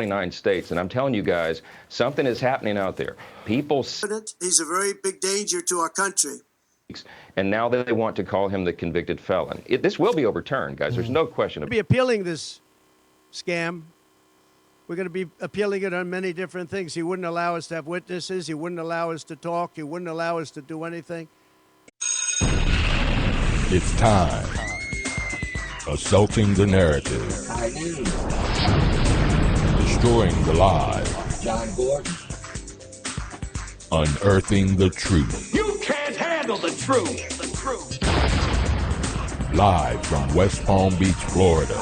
29 states. And I'm telling you guys, something is happening out there. People, he's a very big danger to our country. And now they want to call him the convicted felon. This will be overturned, guys. There's no question. We'll be appealing this scam. We're going to be appealing it on many different things. He wouldn't allow us to have witnesses. He wouldn't allow us to talk. He wouldn't allow us to do anything. It's time. Assaulting the narrative. Destroying the lies. John Gordon. Unearthing the truth. You can't handle the truth. Live from West Palm Beach, Florida.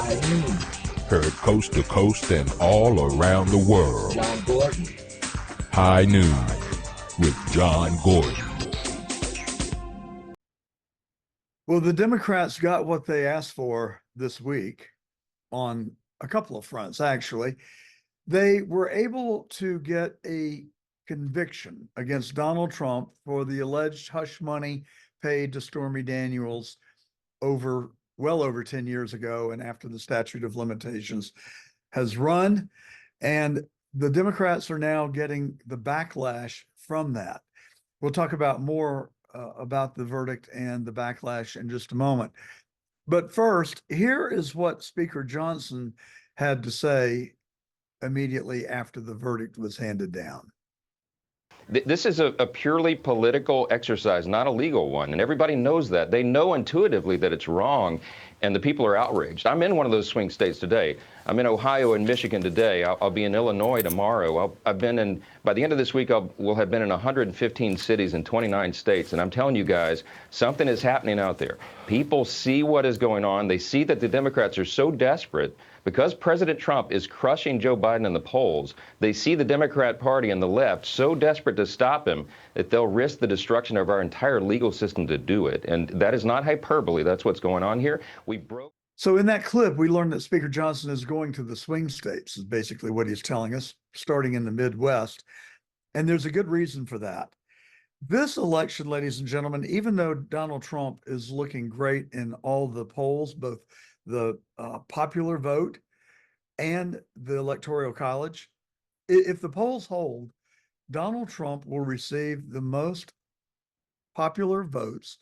Heard coast to coast and all around the world. John Gordon. High Noon with John Gordon. Well, the Democrats got what they asked for this week on a couple of fronts, actually. They were able to get a conviction against Donald Trump for the alleged hush money paid to Stormy Daniels well over 10 years ago and after the statute of limitations has run. And the Democrats are now getting the backlash from that. We'll talk about more about the verdict and the backlash in just a moment. But first, here is what Speaker Johnson had to say immediately after the verdict was handed down. This is a purely political exercise, not a legal one. And everybody knows that. They know intuitively that it's wrong, and the people are outraged. I'm in one of those swing states today. I'm in Ohio and Michigan today. I'll be in Illinois tomorrow. By the end of this week, we'll have been in 115 cities in 29 states. And I'm telling you guys, something is happening out there. People see what is going on. They see that the Democrats are so desperate because President Trump is crushing Joe Biden in the polls. They see the Democrat Party and the left so desperate to stop him that they'll risk the destruction of our entire legal system to do it. And that is not hyperbole. That's what's going on here. So in that clip, we learned that Speaker Johnson is going to the swing states, is basically what he's telling us, starting in the Midwest. And there's a good reason for that. This election, ladies and gentlemen, even though Donald Trump is looking great in all the polls, both the popular vote and the Electoral College, if the polls hold, Donald Trump will receive the most popular votes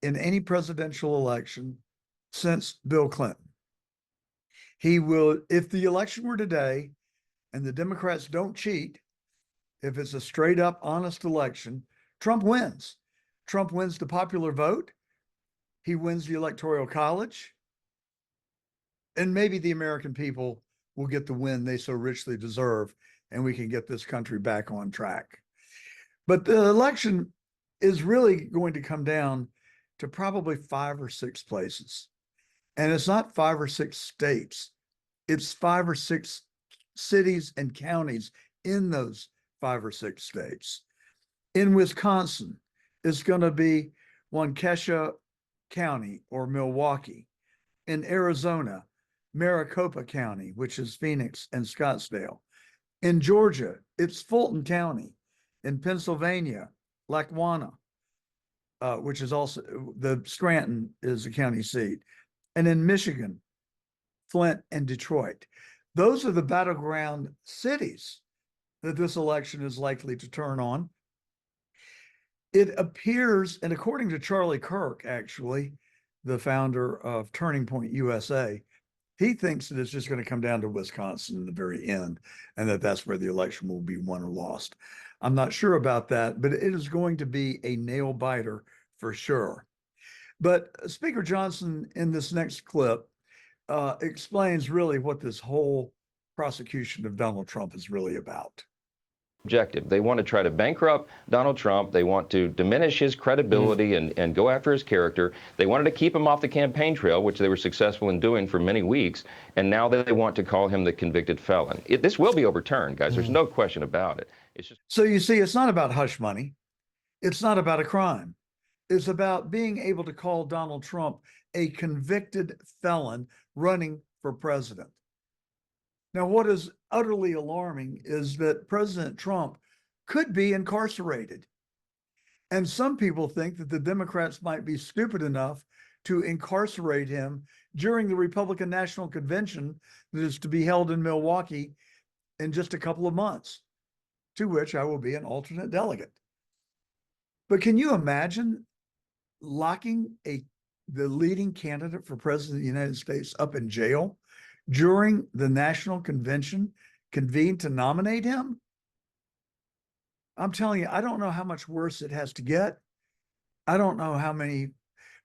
in any presidential election since Bill Clinton. He will, if the election were today and the Democrats don't cheat, if it's a straight up honest election, Trump wins. Trump wins the popular vote. He wins the Electoral College. And maybe the American people will get the win they so richly deserve, and we can get this country back on track. But the election is really going to come down to probably 5 or 6 places. And it's not 5 or 6 states. It's 5 or 6 cities and counties in those 5 or 6 states. In Wisconsin, it's going to be Waukesha County or Milwaukee. In Arizona, Maricopa County, which is Phoenix and Scottsdale. In Georgia, it's Fulton County. In Pennsylvania, Lackawanna, which is also the Scranton is a county seat. And in Michigan, Flint and Detroit. Those are the battleground cities that this election is likely to turn on. It appears, and according to Charlie Kirk, actually, the founder of Turning Point USA, he thinks that it's just going to come down to Wisconsin in the very end, and that's where the election will be won or lost. I'm not sure about that, but it is going to be a nail biter for sure. But Speaker Johnson, in this next clip, explains really what this whole prosecution of Donald Trump is really about. Objective. They want to try to bankrupt Donald Trump. They want to diminish his credibility and go after his character. They wanted to keep him off the campaign trail, which they were successful in doing for many weeks. And now they want to call him the convicted felon. This will be overturned, guys. There's no question about it. It's just. So you see, it's not about hush money. It's not about a crime. It's about being able to call Donald Trump a convicted felon running for president. Now, what is utterly alarming is that President Trump could be incarcerated. And some people think that the Democrats might be stupid enough to incarcerate him during the Republican National Convention that is to be held in Milwaukee in just a couple of months, to which I will be an alternate delegate. But can you imagine locking the leading candidate for president of the United States up in jail during the national convention convened to nominate him? I'm telling you, I don't know how much worse it has to get. I don't know how many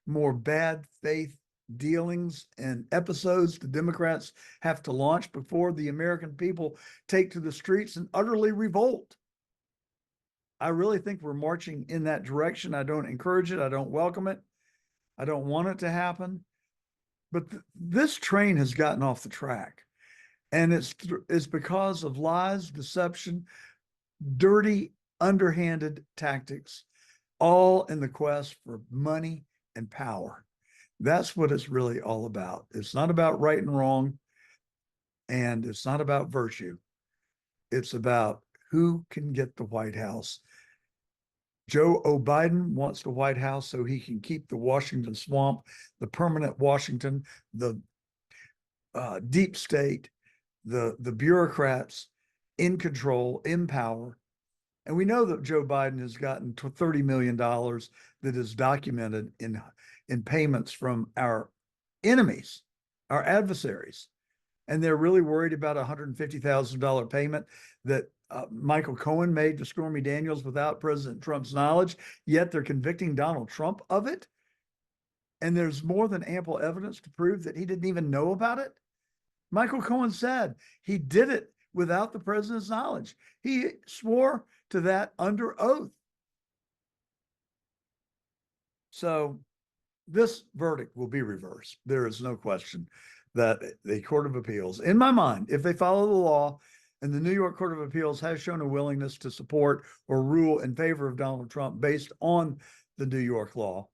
more bad faith dealings and episodes the Democrats have to launch before the American people take to the streets and utterly revolt. I really think we're marching in that direction. I don't encourage it. I don't welcome it. I don't want it to happen. But this train has gotten off the track. And it's because of lies, deception, dirty, underhanded tactics, all in the quest for money and power. That's what it's really all about. It's not about right and wrong, and it's not about virtue. It's about who can get the White House. Joe Biden wants the White House so he can keep the Washington swamp, the permanent Washington, the deep state, the bureaucrats in control, in power. And we know that Joe Biden has gotten $30 million that is documented in payments from our enemies, our adversaries. And they're really worried about a $150,000 payment that Michael Cohen made to Stormy Daniels without President Trump's knowledge, yet they're convicting Donald Trump of it. And there's more than ample evidence to prove that he didn't even know about it. Michael Cohen said he did it without the president's knowledge. He swore to that under oath. So this verdict will be reversed. There is no question that the Court of Appeals, in my mind, if they follow the law, and the New York Court of Appeals has shown a willingness to support or rule in favor of Donald Trump based on the New York law,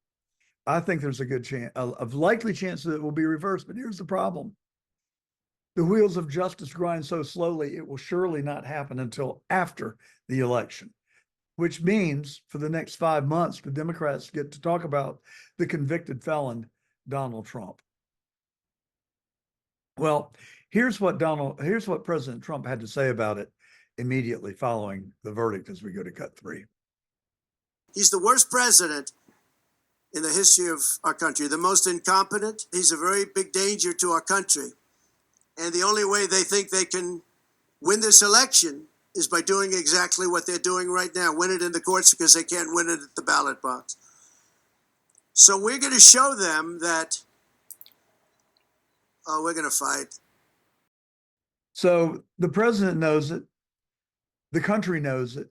I think there's a good chance, a likely chance that it will be reversed. But here's the problem. The wheels of justice grind so slowly, it will surely not happen until after the election, which means for the next 5 months, the Democrats get to talk about the convicted felon, Donald Trump. Well, here's what President Trump had to say about it immediately following the verdict as we go to cut 3. He's the worst president in the history of our country, the most incompetent. He's a very big danger to our country. And the only way they think they can win this election is by doing exactly what they're doing right now, win it in the courts because they can't win it at the ballot box. So we're going to show them that, we're going to fight. So the president knows it. The country knows it.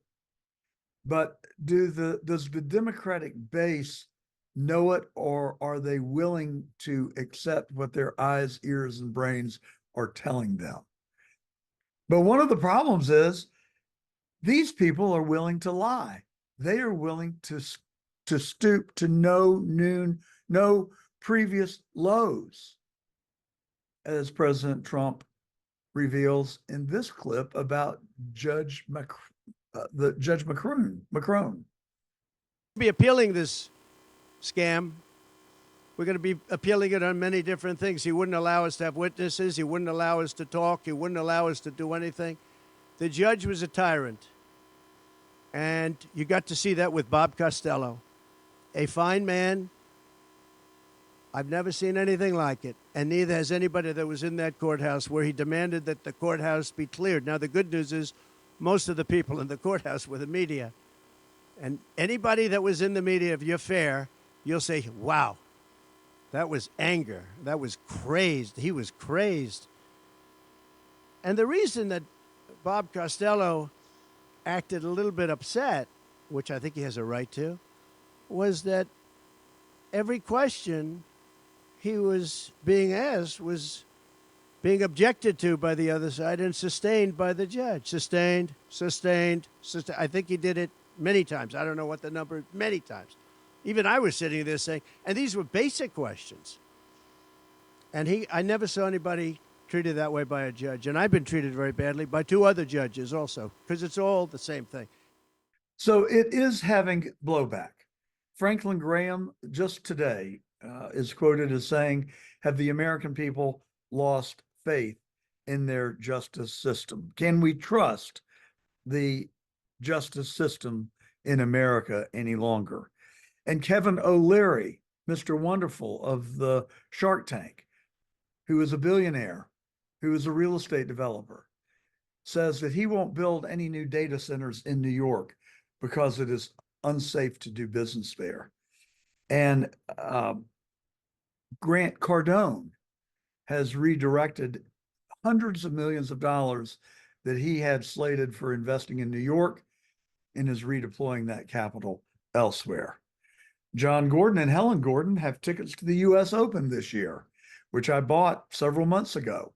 But does the Democratic base know it, or are they willing to accept what their eyes, ears, and brains are telling them? But one of the problems is these people are willing to lie. They are willing to stoop to no previous lows, as President Trump reveals in this clip about Judge Macron. Be appealing this scam. We're going to be appealing it on many different things. He wouldn't allow us to have witnesses. He wouldn't allow us to talk. He wouldn't allow us to do anything. The judge was a tyrant. And you got to see that with Bob Costello, a fine man. I've never seen anything like it. And neither has anybody that was in that courthouse, where he demanded that the courthouse be cleared. Now, the good news is most of the people in the courthouse were the media. And anybody that was in the media, if you're fair, you'll say, wow, that was anger. That was crazed. He was crazed. And the reason that Bob Costello acted a little bit upset, which I think he has a right to, was that every question he was being asked was being objected to by the other side and sustained by the judge. Sustained. I think he did it many times. I don't know what the number, many times. Even I was sitting there saying, and these were basic questions. And I never saw anybody treated that way by a judge. And I've been treated very badly by 2 other judges also, because it's all the same thing. So it is having blowback. Franklin Graham just today is quoted as saying, have the American people lost faith in their justice system? Can we trust the justice system in America any longer? And Kevin O'Leary, Mr. Wonderful of the Shark Tank, who is a billionaire, who is a real estate developer, says that he won't build any new data centers in New York because it is unsafe to do business there. And Grant Cardone has redirected hundreds of millions of dollars that he had slated for investing in New York and is redeploying that capital elsewhere. John Gordon and Helen Gordon have tickets to the US Open this year, which I bought several months ago.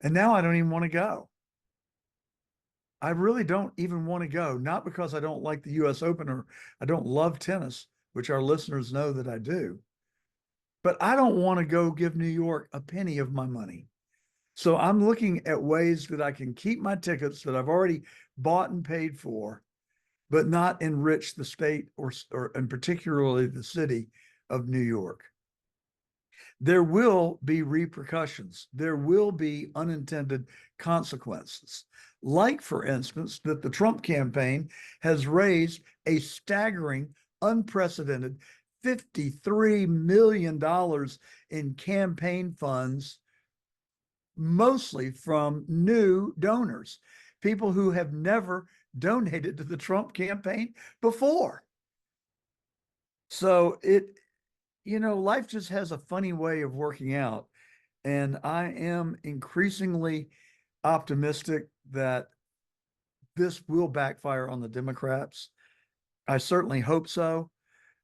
And now I don't even want to go. I really don't even want to go, not because I don't like the US Open or I don't love tennis, which our listeners know that I do, but I don't want to go give New York a penny of my money. So I'm looking at ways that I can keep my tickets that I've already bought and paid for, but not enrich the state or and particularly the city of New York. There will be repercussions. There will be unintended consequences. Like, for instance, that the Trump campaign has raised a staggering, unprecedented $53 million in campaign funds, mostly from new donors, people who have never donated to the Trump campaign before. So life just has a funny way of working out. And I am increasingly optimistic that this will backfire on the Democrats. I certainly hope so.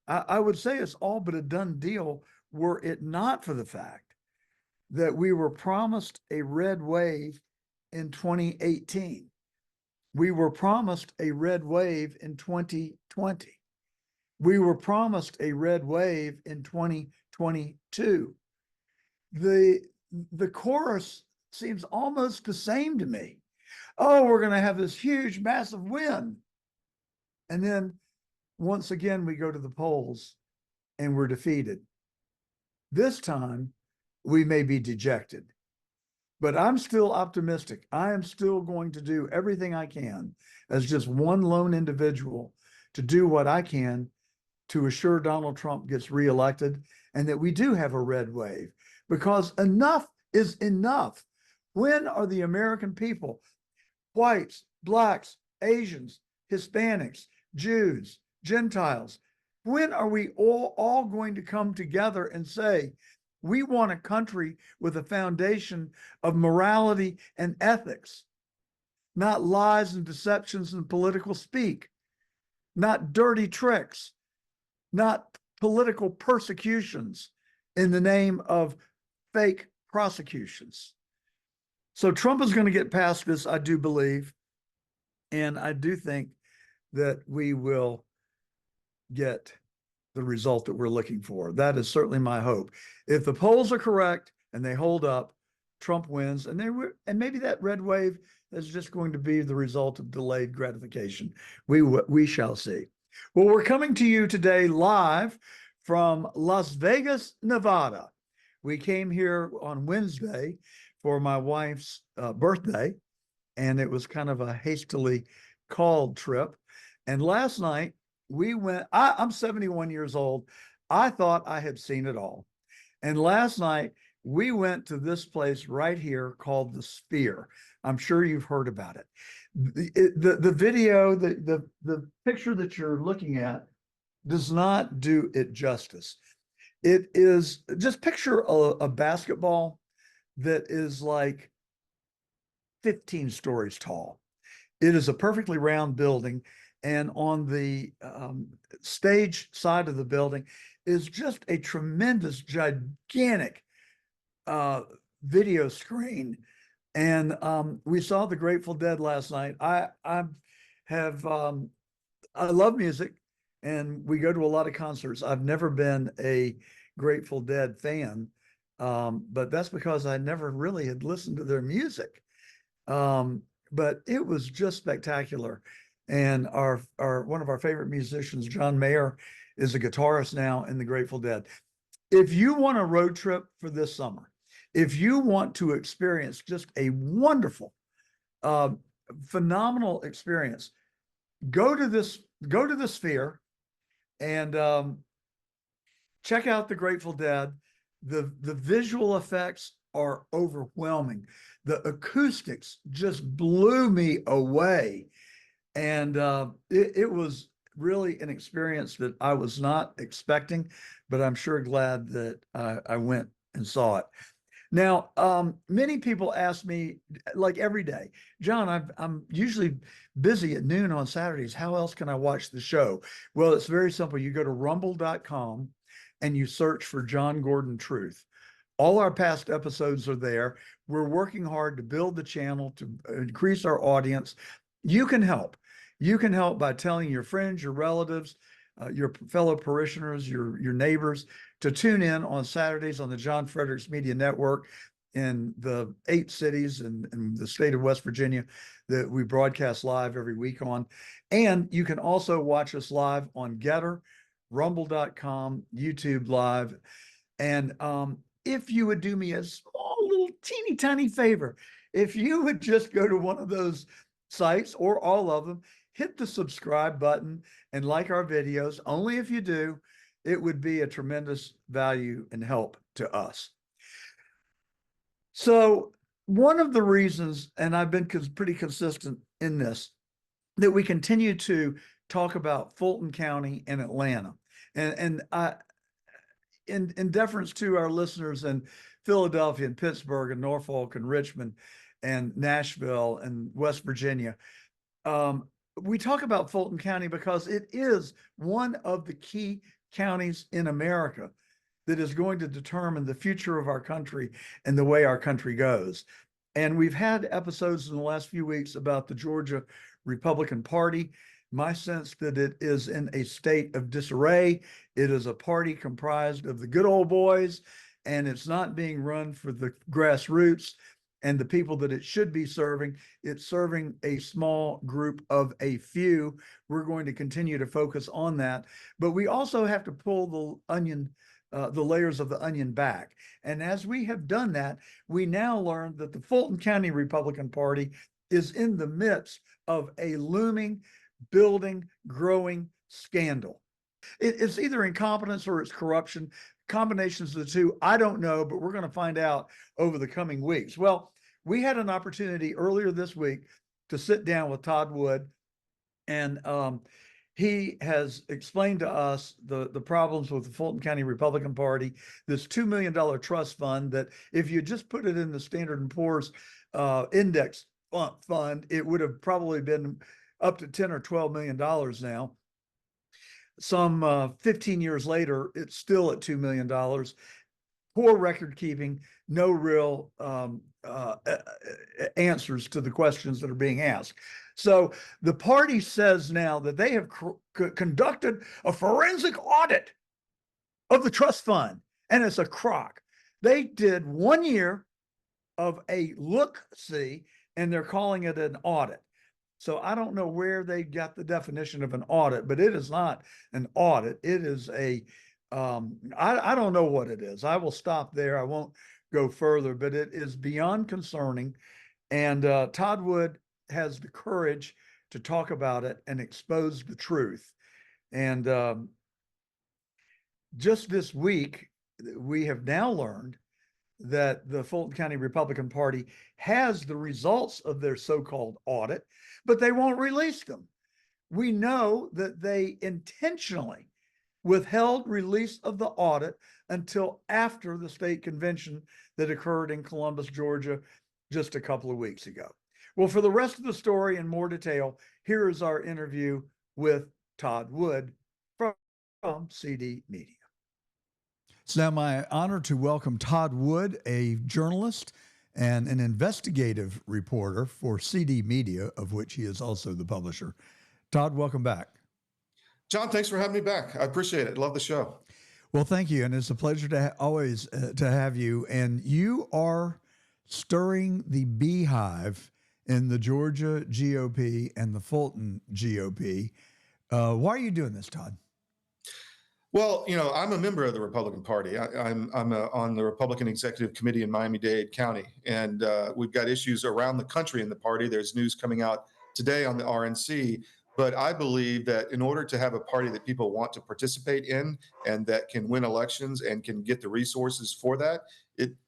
I would say it's all but a done deal were it not for the fact that we were promised a red wave in 2018. We were promised a red wave in 2020. We were promised a red wave in 2022. The chorus seems almost the same to me. Oh, we're going to have this huge, massive win. And then once again, we go to the polls and we're defeated. This time, we may be dejected, but I'm still optimistic. I am still going to do everything I can as just one lone individual to do what I can to assure Donald Trump gets reelected and that we do have a red wave, because enough is enough. When are the American people, whites, blacks, Asians, Hispanics, Jews, Gentiles, when are we all going to come together and say, we want a country with a foundation of morality and ethics, not lies and deceptions and political speak, not dirty tricks, not political persecutions in the name of fake prosecutions. So Trump is going to get past this, I do believe. And I do think that we will get the result that we're looking for. That is certainly my hope. If the polls are correct and they hold up, Trump wins, and maybe that red wave is just going to be the result of delayed gratification. We shall see. Well, we're coming to you today live from Las Vegas, Nevada. We came here on Wednesday for my wife's birthday, and it was kind of a hastily called trip. And last night we went, I'm 71 years old. I thought I had seen it all. And last night we went to this place right here called the Sphere. I'm sure you've heard about it. The video, the picture that you're looking at does not do it justice. It is, just picture a basketball that is like 15 stories tall. It is a perfectly round building, and on the stage side of the building is just a tremendous, gigantic video screen. And we saw the Grateful Dead last night. I love music, and we go to a lot of concerts. I've never been a Grateful Dead fan, but that's because I never really had listened to their music. But it was just spectacular. And one of our favorite musicians, John Mayer, is a guitarist now in the Grateful Dead. If you want a road trip for this summer, if you want to experience just a wonderful, uh, phenomenal experience, go to the Sphere and check out the Grateful Dead. The visual effects are overwhelming. The acoustics just blew me away. And it was really an experience that I was not expecting, but I'm sure glad that I went and saw it. Now, many people ask me, like every day, John, I'm usually busy at noon on Saturdays. How else can I watch the show? Well, it's very simple. You go to rumble.com and you search for John Gordon Truth. All our past episodes are there. We're working hard to build the channel, to increase our audience. You can help. You can help by telling your friends, your relatives, your fellow parishioners, your neighbors to tune in on Saturdays on the John Fredericks Media Network in the 8 cities in the state of West Virginia that we broadcast live every week on. And you can also watch us live on Getter, rumble.com, YouTube Live. And if you would do me a small little teeny tiny favor, if you would just go to one of those sites or all of them, hit the subscribe button and like our videos. Only if you do, it would be a tremendous value and help to us. So one of the reasons, and I've been pretty consistent in this, that we continue to talk about Fulton County and Atlanta. And I, in deference to our listeners in Philadelphia and Pittsburgh and Norfolk and Richmond and Nashville and West Virginia, we talk about Fulton County because it is one of the key counties in America that is going to determine the future of our country and the way our country goes. And we've had episodes in the last few weeks about the Georgia Republican Party. My sense that it is in a state of disarray. It is a party comprised of the good old boys, and it's not being run for the grassroots and the people that it should be serving. It's serving a small group of a few. We're going to continue to focus on that, but we also have to pull the layers of the onion back. And as we have done that, we now learn that the Fulton County Republican Party is in the midst of a looming, building, growing scandal. It's either incompetence or it's corruption. Combinations of the two, I don't know, but we're going to find out over the coming weeks. Well, we had an opportunity earlier this week to sit down with Todd Wood, and he has explained to us the problems with the Fulton County Republican Party, this $2 million trust fund that if you just put it in the Standard & Poor's index fund, it would have probably been up to $10 or $12 million now. Some 15 years later, it's still at $2 million. Poor record keeping, no real answers to the questions that are being asked. So the party says now that they have conducted a forensic audit of the trust fund, and it's a crock. They did 1 year of a look-see, and they're calling it an audit. So I don't know where they got the definition of an audit, but it is not an audit. It is I don't know what it is. I will stop there. I won't go further, but it is beyond concerning. And Todd Wood has the courage to talk about it and expose the truth. And just this week, we have now learned that the Fulton County Republican Party has the results of their so-called audit, but they won't release them. We know that they intentionally withheld release of the audit until after the state convention that occurred in Columbus, Georgia, just a couple of weeks ago. Well, for the rest of the story in more detail, here is our interview with Todd Wood from CD Media. It's now my honor to welcome Todd Wood, a journalist and an investigative reporter for CD Media, of which he is also the publisher. Todd, welcome back. John, thanks for having me back. I appreciate it. Love the show. Well, thank you. And it's a pleasure to always to have you. And you are stirring the beehive in the Georgia GOP and the Fulton GOP. Why are you doing this, Todd? Well, I'm a member of the Republican Party. I'm on the Republican Executive Committee in Miami-Dade County, and we've got issues around the country in the party. There's news coming out today on the RNC, but I believe that in order to have a party that people want to participate in and that can win elections and can get the resources for that,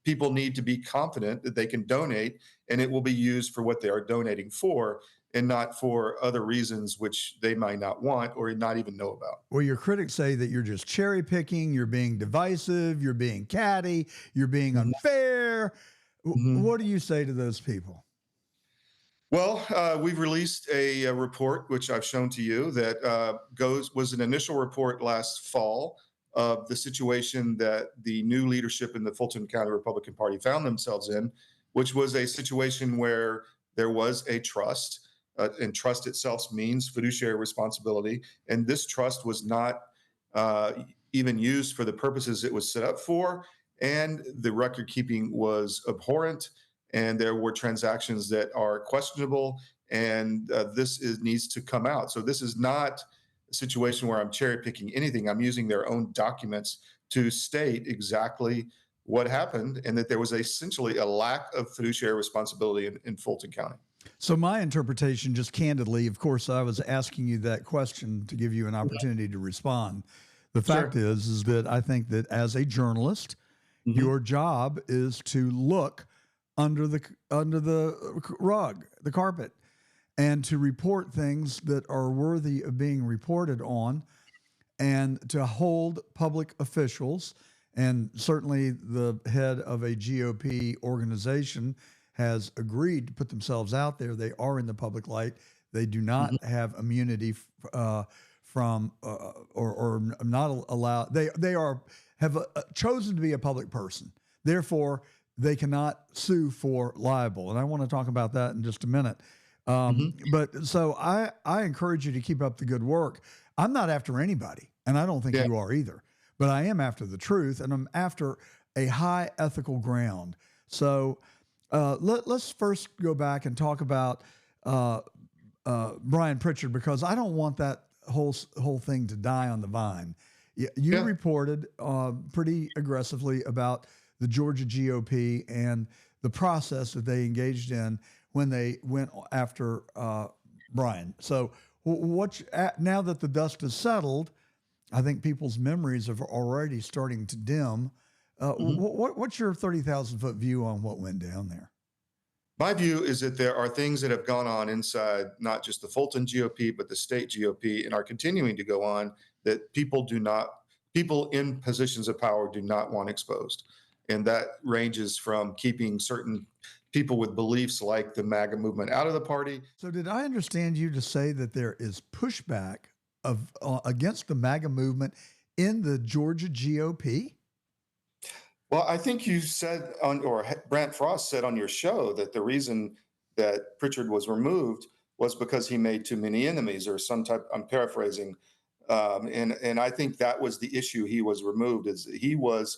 people need to be confident that they can donate and it will be used for what they are donating for, and not for other reasons which they might not want or not even know about. Well, your critics say that you're just cherry picking, you're being divisive, you're being catty, you're being unfair. What do you say to those people? Well, we've released a report, which I've shown to you, that was an initial report last fall of the situation that the new leadership in the Fulton County Republican Party found themselves in, which was a situation where there was a trust. And trust itself means fiduciary responsibility. And this trust was not even used for the purposes it was set up for. And the record keeping was abhorrent. And there were transactions that are questionable. And needs to come out. So this is not a situation where I'm cherry picking anything. I'm using their own documents to state exactly what happened and that there was essentially a lack of fiduciary responsibility in Fulton County. So my interpretation, just candidly, of course, I was asking you that question to give you an opportunity to respond. The fact is that I think that as a journalist, your job is to look under the rug, the carpet, and to report things that are worthy of being reported on, and to hold public officials, and certainly the head of a GOP organization has agreed to put themselves out there. They are in the public light. They do not have immunity from or not allowed. They have chosen to be a public person. Therefore, they cannot sue for libel. And I want to talk about that in just a minute. But so I encourage you to keep up the good work. I'm not after anybody, and I don't think you are either. But I am after the truth, and I'm after a high ethical ground. So let's first go back and talk about Brian Pritchard, because I don't want that whole thing to die on the vine. You reported pretty aggressively about the Georgia GOP and the process that they engaged in when they went after Brian. So now that the dust has settled, I think people's memories are already starting to dim. What's your 30,000-foot view on what went down there? My view is that there are things that have gone on inside not just the Fulton GOP, but the state GOP, and are continuing to go on that people in positions of power do not want exposed. And that ranges from keeping certain people with beliefs like the MAGA movement out of the party. So did I understand you to say that there is pushback against the MAGA movement in the Georgia GOP? Well, I think you said or Brant Frost said on your show that the reason that Pritchard was removed was because he made too many enemies or some type, I'm paraphrasing. And I think that was the issue. He was removed is he was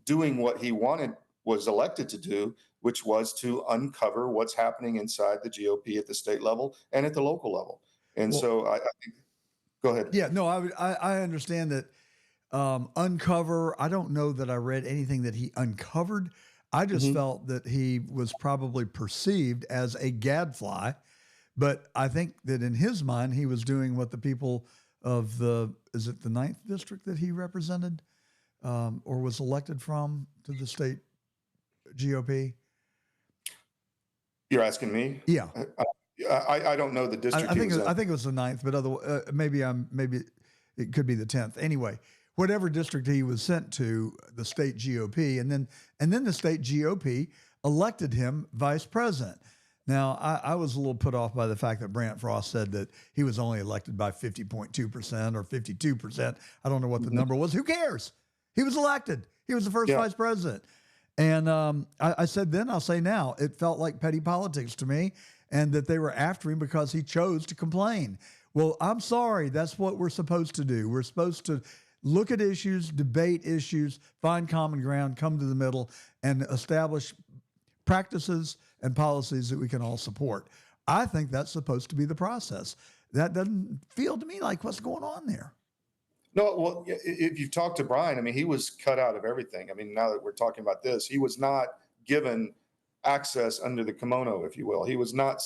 doing what he was elected to do, which was to uncover what's happening inside the GOP at the state level and at the local level. And so I think, go ahead. Yeah, no, I understand that. Uncover, I don't know that I read anything that he uncovered. I just felt that he was probably perceived as a gadfly, but I think that in his mind, he was doing what the people of is it the 9th district that he represented or was elected from to the state GOP? You're asking me? Yeah. I don't know the district. I think it was the 9th, but maybe it could be the 10th. Anyway, whatever district he was sent to, the state GOP, and then the state GOP elected him vice president. Now, I was a little put off by the fact that Brant Frost said that he was only elected by 50.2% or 52%. I don't know what the number was. Who cares? He was elected. He was the first vice president. And I said then, I'll say now, it felt like petty politics to me, and that they were after him because he chose to complain. Well, I'm sorry. That's what we're supposed to do. We're supposed to look at issues, debate issues, find common ground, come to the middle, and establish practices and policies that we can all support. I think that's supposed to be the process. That doesn't feel to me like what's going on there. No, well, if you've talked to Brian, I mean, he was cut out of everything. I mean, now that we're talking about this, he was not given access under the kimono, if you will. He was not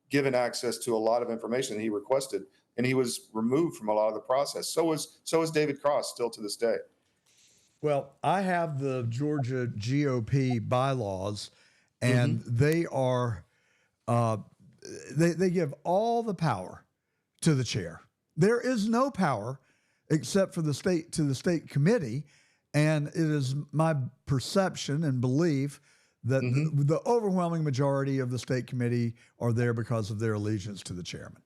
given access to a lot of information that he requested, and he was removed from a lot of the process. So is David Cross still to this day. Well, I have the Georgia GOP bylaws, and they are they give all the power to the chair. There is no power except for the state committee, and it is my perception and belief that the overwhelming majority of the state committee are there because of their allegiance to the chairman.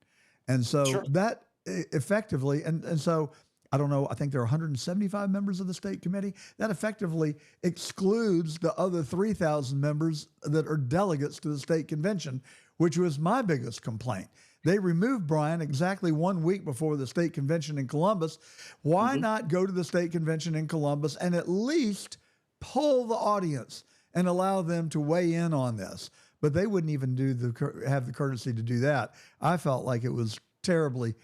And so that effectively, and so I don't know, I think there are 175 members of the state committee. That effectively excludes the other 3,000 members that are delegates to the state convention, which was my biggest complaint. They removed Brian exactly 1 week before the state convention in Columbus. Why not go to the state convention in Columbus and at least poll the audience and allow them to weigh in on this? But they wouldn't even have the courtesy to do that. I felt like it was terribly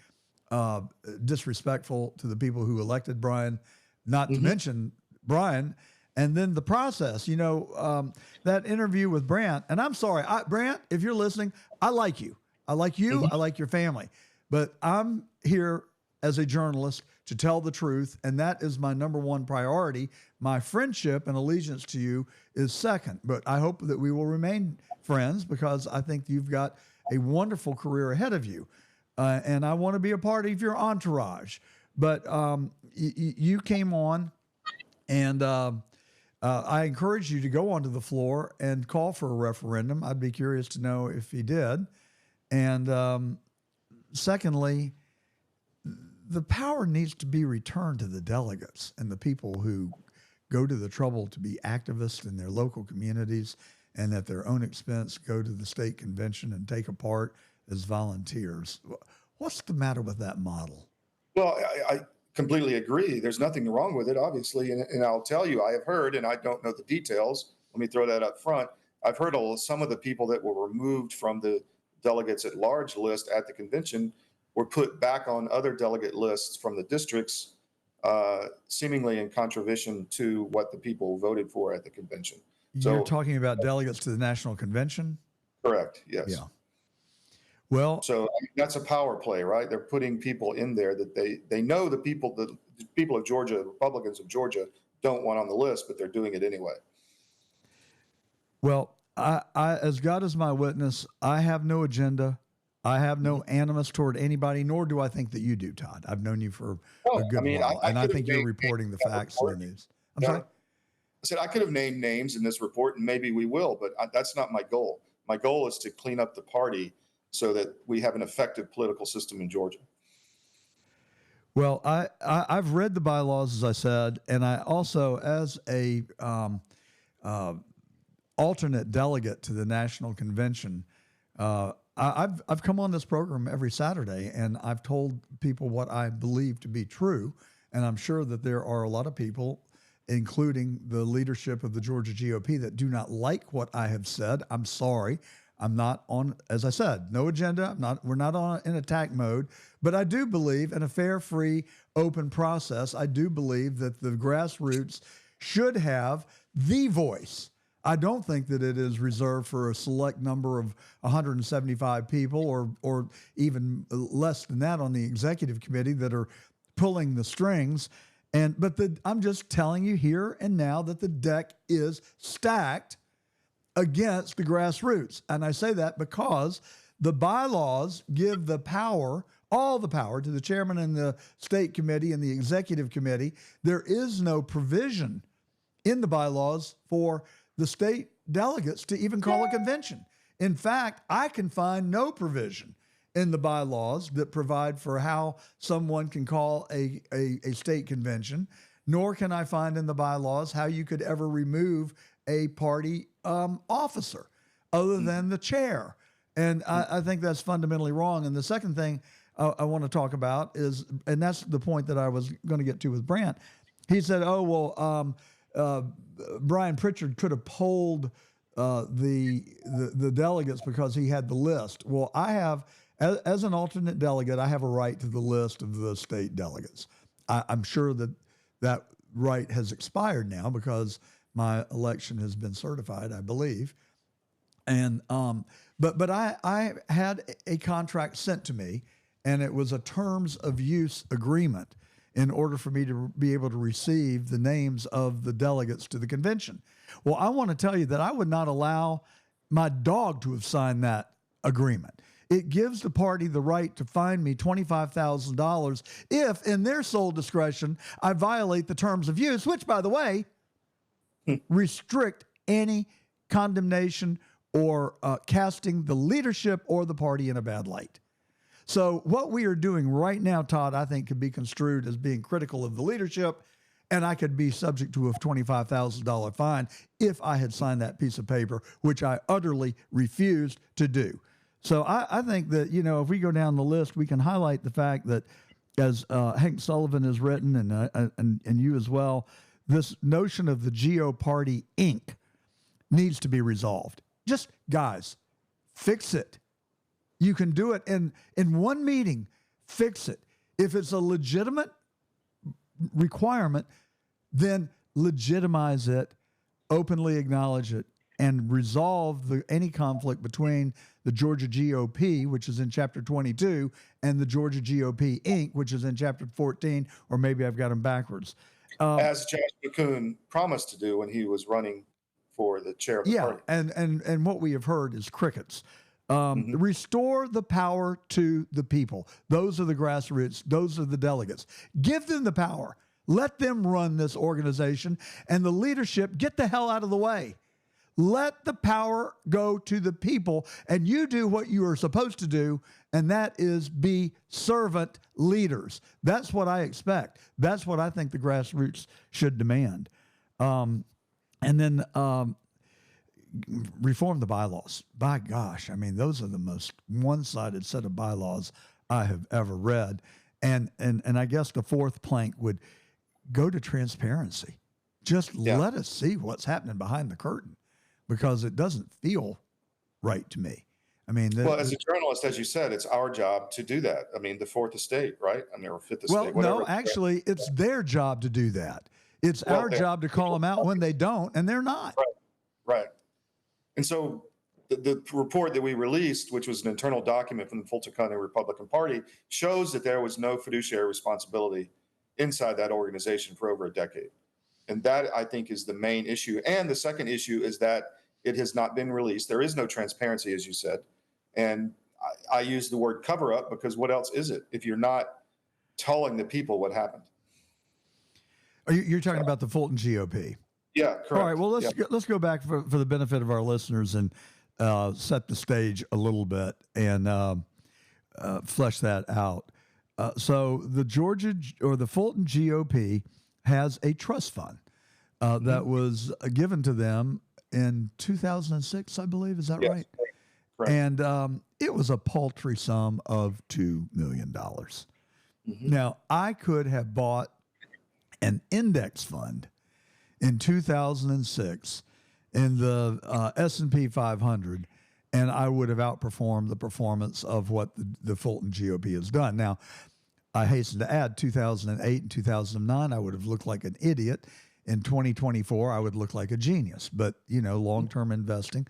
disrespectful to the people who elected Brian, not to mention Brian. And then the process, that interview with Brant, and I'm sorry, Brant, if you're listening, I like you. I like you. I like your family. But I'm here as a journalist to tell the truth, and that is my number one priority. My friendship and allegiance to you is second. But I hope that we will remain friends because I think you've got a wonderful career ahead of you. And I want to be a part of your entourage. But you came on, and I encourage you to go onto the floor and call for a referendum. I'd be curious to know if he did. And secondly, the power needs to be returned to the delegates and the people who go to the trouble to be activists in their local communities and at their own expense go to the state convention and take a part as volunteers. What's the matter with that model? Well, I completely agree. There's nothing wrong with it, obviously. And I'll tell you, I have heard, and I don't know the details. Let me throw that up front. I've heard some of the people that were removed from the delegates at large list at the convention were put back on other delegate lists from the districts, seemingly in contravention to what the people voted for at the convention. You're talking about delegates to the national convention? Correct. Yes. Yeah. Well, so that's a power play, right? They're putting people in there that they know the people of Georgia, Republicans of Georgia, don't want on the list, but they're doing it anyway. Well, I as God is my witness, I have no agenda. I have no animus toward anybody, nor do I think that you do, Todd. I've known you for a good while, and I think you're reporting the facts in the news. I'm sorry? I said I could have named names in this report, and maybe we will, but that's not my goal. My goal is to clean up the party so that we have an effective political system in Georgia. Well, I've read the bylaws, as I said, and I also, as a alternate delegate to the national convention, I've come on this program every Saturday, and I've told people what I believe to be true, and I'm sure that there are a lot of people, including the leadership of the Georgia GOP, that do not like what I have said. I'm sorry. I'm not on, as I said, no agenda. We're not in attack mode, but I do believe in a fair, free, open process. I do believe that the grassroots should have the voice. I don't think that it is reserved for a select number of 175 people or even less than that on the executive committee that are pulling the strings. But I'm just telling you here and now that the deck is stacked against the grassroots. And I say that because the bylaws give the power, all the power, to the chairman and the state committee and the executive committee. There is no provision in the bylaws for the state delegates to even call a convention. In fact, I can find no provision in the bylaws that provide for how someone can call a state convention, nor can I find in the bylaws how you could ever remove a party officer other than the chair. And I think that's fundamentally wrong. And the second thing I want to talk about is, and that's the point that I was going to get to with Brant. He said, Brian Pritchard could have polled the delegates because he had the list. Well, I have, as an alternate delegate, I have a right to the list of the state delegates. I'm sure that that right has expired now because my election has been certified, I believe. And but I had a contract sent to me, and it was a terms of use agreement in order for me to be able to receive the names of the delegates to the convention. Well, I want to tell you that I would not allow my dog to have signed that agreement. It gives the party the right to fine me $25,000 if, in their sole discretion, I violate the terms of use, which, by the way, restrict any condemnation or casting the leadership or the party in a bad light. So what we are doing right now, Todd, I think could be construed as being critical of the leadership, and I could be subject to a $25,000 fine if I had signed that piece of paper, which I utterly refused to do. So I think that, you know, if we go down the list, we can highlight the fact that, as Hank Sullivan has written, and you as well, this notion of the GO Party Inc. needs to be resolved. Just, guys, fix it. You can do it in one meeting. Fix it. If it's a legitimate requirement, then legitimize it, openly acknowledge it, and resolve any conflict between the Georgia GOP, which is in Chapter 22, and the Georgia GOP Inc., which is in Chapter 14, or maybe I've got them backwards. As Josh McCoon promised to do when he was running for the chair of the party. And what we have heard is crickets. Restore the power to the people. Those are the grassroots. Those are the delegates. Give them the power. Let them run this organization, and the leadership, get the hell out of the way. Let the power go to the people, and you do what you are supposed to do, and that is be servant leaders. That's what I expect. That's what I think the grassroots should demand. And then reform the bylaws. By gosh, I mean, those are the most one-sided set of bylaws I have ever read. And I guess the fourth plank would go to transparency. Just let us see what's happening behind the curtain, because it doesn't feel right to me. I mean, well, as a journalist, as you said, it's our job to do that. I mean, the fourth estate, right? I mean, or fifth estate, whatever. No, actually, it's their job to do that. It's our job to call them out when they don't, and they're not. Right. And so the report that we released, which was an internal document from the Fulton County Republican Party, shows that there was no fiduciary responsibility inside that organization for over a decade. And that, I think, is the main issue. And the second issue is that it has not been released. There is no transparency, as you said. And I use the word cover up because what else is it if you're not telling the people what happened? You're talking about the Fulton GOP. Yeah, correct. All right, well, let's go back for the benefit of our listeners and set the stage a little bit and flesh that out. So the the Fulton GOP has a trust fund that was given to them in 2006, I believe. Is that right? Correct. And it was a paltry sum of $2 million. Now, I could have bought an index fund in 2006 in the S&P 500, and I would have outperformed the performance of what the Fulton GOP has done. Now, I hasten to add, 2008 and 2009, I would have looked like an idiot. In 2024, I would look like a genius. But, you know, long-term investing,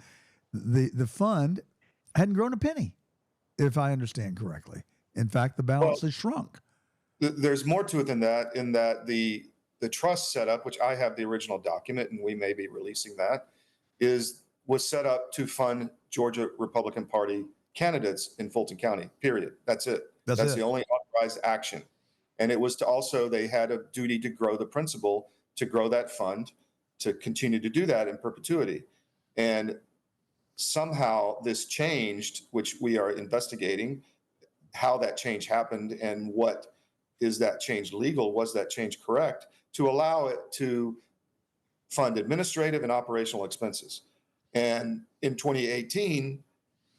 the fund hadn't grown a penny, if I understand correctly. In fact, the balance has shrunk. There's more to it than that, in that the trust setup, which I have the original document, and we may be releasing that, was set up to fund Georgia Republican Party candidates in Fulton County, period. That's it. That's the only authorized action. And it was to also, they had a duty to grow the principal, to grow that fund, to continue to do that in perpetuity. And somehow this changed, which we are investigating how that change happened and what is that change legal, was that change correct, to allow it to fund administrative and operational expenses. And in 2018,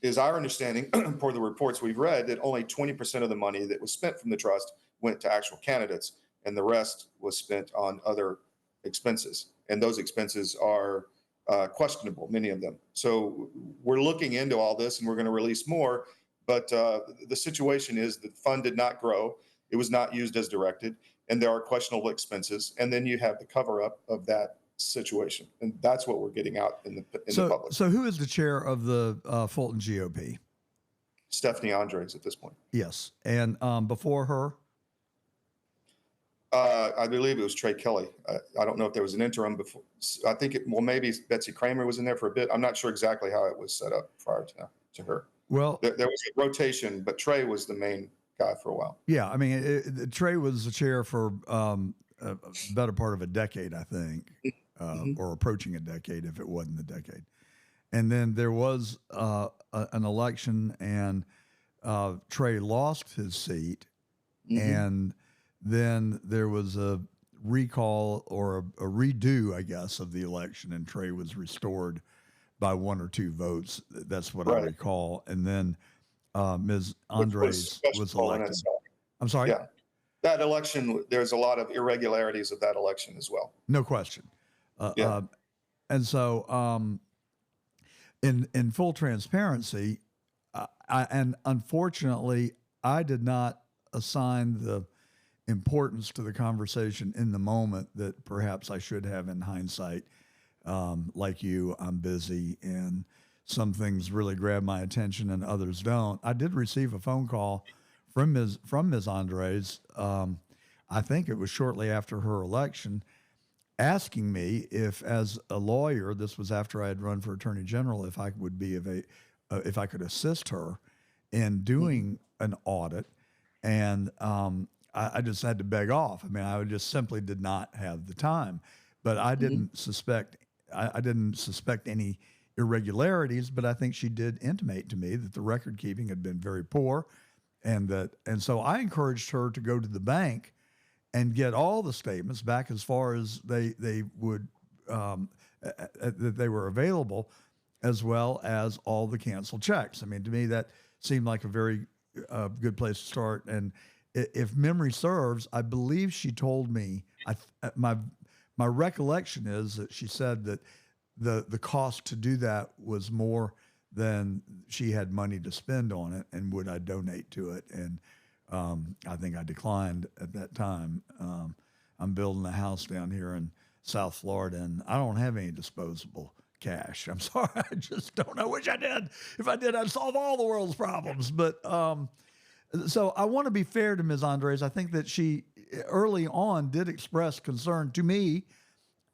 is our understanding, per the reports we've read, that only 20% of the money that was spent from the trust went to actual candidates, and the rest was spent on other expenses. And those expenses are questionable, many of them. So we're looking into all this, and we're going to release more. But the situation is the fund did not grow. It was not used as directed. and there are questionable expenses, and then you have the cover up of that situation, and that's what we're getting out in the public. So who is the chair of the Fulton GOP? Stephanie Andres at this point. Yes, and before her, I believe it was Trey Kelly. I don't know if there was an interim before. I think maybe Betsy Kramer was in there for a bit. I'm not sure exactly how it was set up prior to her. Well, there was a rotation, but Trey was the main guy for a while. Yeah, I mean, Trey was the chair for a better part of a decade, I think, or approaching a decade if it wasn't a decade. And then there was an election, and Trey lost his seat, and then there was a recall or a redo, I guess, of the election, and Trey was restored by 1 or 2 votes. That's what I recall. And then Ms. Andres was elected. I'm sorry? Yeah. That election, there's a lot of irregularities of that election as well. No question. And so in full transparency, and unfortunately, I did not assign the importance to the conversation in the moment that perhaps I should have in hindsight. Like you, I'm busy, and some things really grab my attention and others don't. I did receive a phone call from Ms. Andres. I think it was shortly after her election, asking me if, as a lawyer, this was after I had run for Attorney General, if I would be if I could assist her in doing an audit, and I just had to beg off. I mean, I just simply did not have the time, but I didn't suspect. I didn't suspect any irregularities, but I think she did intimate to me that the record keeping had been very poor, and so I encouraged her to go to the bank and get all the statements back as far as they would that they were available, as well as all the canceled checks. I mean, to me, that seemed like a very good place to start. And if memory serves, I believe she told me, my recollection is that she said that the cost to do that was more than she had money to spend on it, and would I donate to it? And I think I declined at that time. I'm building a house down here in South Florida, and I don't have any disposable cash. I'm sorry, I just don't. I wish I did. If I did, I'd solve all the world's problems. But so I want to be fair to Ms. Andres. I think that she early on did express concern to me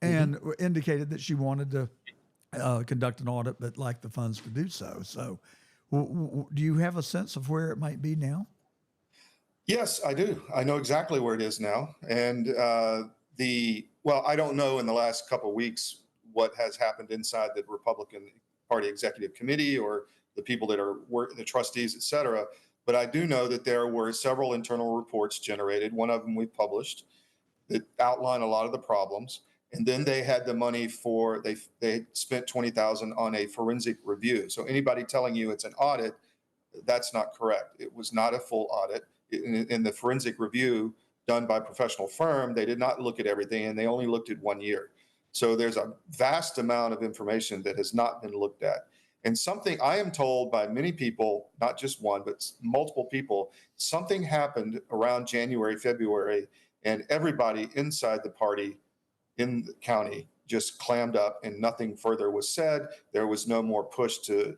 and indicated that she wanted to conduct an audit, but lacked the funds to do so. So do you have a sense of where it might be now? Yes, I do. I know exactly where it is now. And I don't know in the last couple of weeks what has happened inside the Republican Party Executive Committee or the people that are the trustees, et cetera. But I do know that there were several internal reports generated. One of them we published that outline a lot of the problems. And then they had the money for, they spent $20,000 on a forensic review. So anybody telling you it's an audit, that's not correct. It was not a full audit. In the forensic review done by a professional firm, they did not look at everything, and they only looked at 1 year. So there's a vast amount of information that has not been looked at. And something I am told by many people, not just one, but multiple people, something happened around January, February, and everybody inside the party in the county just clammed up and nothing further was said. There was no more push to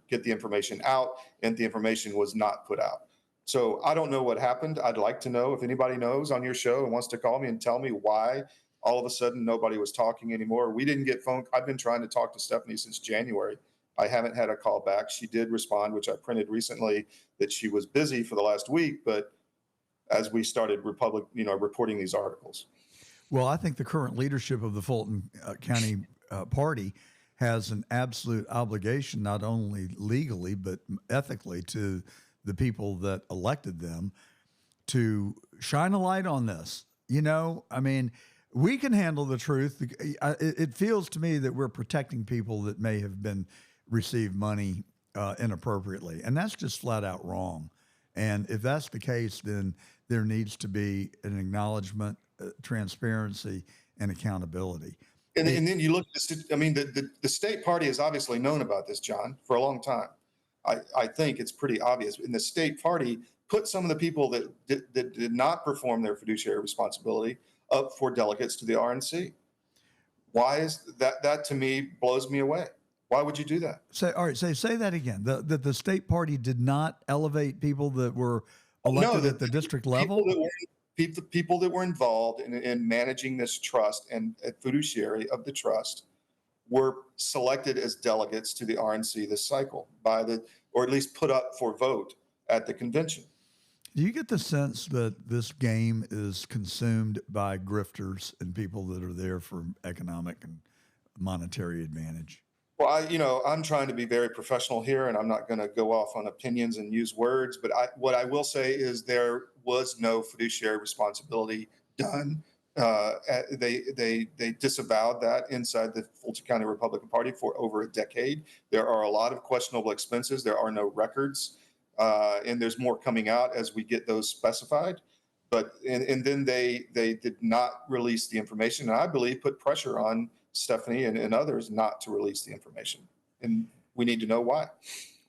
get the information out, and the information was not put out. So I don't know what happened. I'd like to know if anybody knows on your show and wants to call me and tell me why all of a sudden nobody was talking anymore. We didn't get phone. I've been trying to talk to Stephanie since January. I haven't had a call back. She did respond, which I printed recently, that she was busy for the last week, but as we started reporting these articles. Well, I think the current leadership of the Fulton County Party has an absolute obligation, not only legally, but ethically, to the people that elected them to shine a light on this. I mean, we can handle the truth. It feels to me that we're protecting people that may have received money inappropriately, and that's just flat out wrong. And if that's the case, then there needs to be an acknowledgement, transparency, and accountability. And then you look at the state party has obviously known about this, John, for a long time. I think it's pretty obvious. In the state party, put some of the people that did not perform their fiduciary responsibility up for delegates to the RNC. Why is that? That to me blows me away. Why would you do that? All right, say that again. That the state party did not elevate people that were elected No, at the district level. People that were involved in managing this trust and fiduciary of the trust were selected as delegates to the RNC this cycle or at least put up for vote at the convention. Do you get the sense that this game is consumed by grifters and people that are there for economic and monetary advantage? Well, I'm trying to be very professional here, and I'm not going to go off on opinions and use words. But what I will say is there was no fiduciary responsibility done. They disavowed that inside the Fulton County Republican Party for over a decade. There are a lot of questionable expenses. There are no records, and there's more coming out as we get those specified. But and then they did not release the information, and I believe put pressure on Stephanie and others not to release the information. And we need to know why.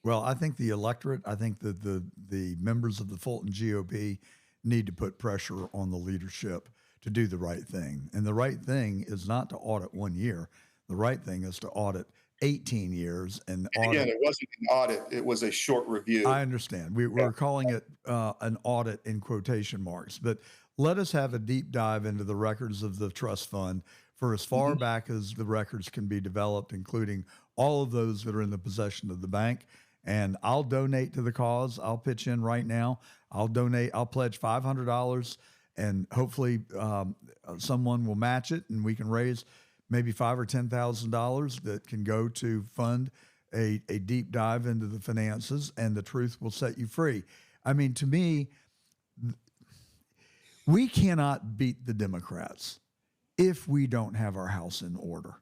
Well, I think the electorate, I think that the members of the Fulton GOP need to put pressure on the leadership to do the right thing. And the right thing is not to audit 1 year. The right thing is to audit 18 years. And again, it wasn't an audit. It was a short review. I understand. We're calling it an audit in quotation marks. But let us have a deep dive into the records of the trust fund for as far back as the records can be developed, including all of those that are in the possession of the bank. And I'll donate to the cause. I'll pitch in right now. I'll pledge $500, and hopefully someone will match it, and we can raise maybe $5,000 or $10,000 that can go to fund a deep dive into the finances, and the truth will set you free. I mean, to me, we cannot beat the Democrats if we don't have our house in order.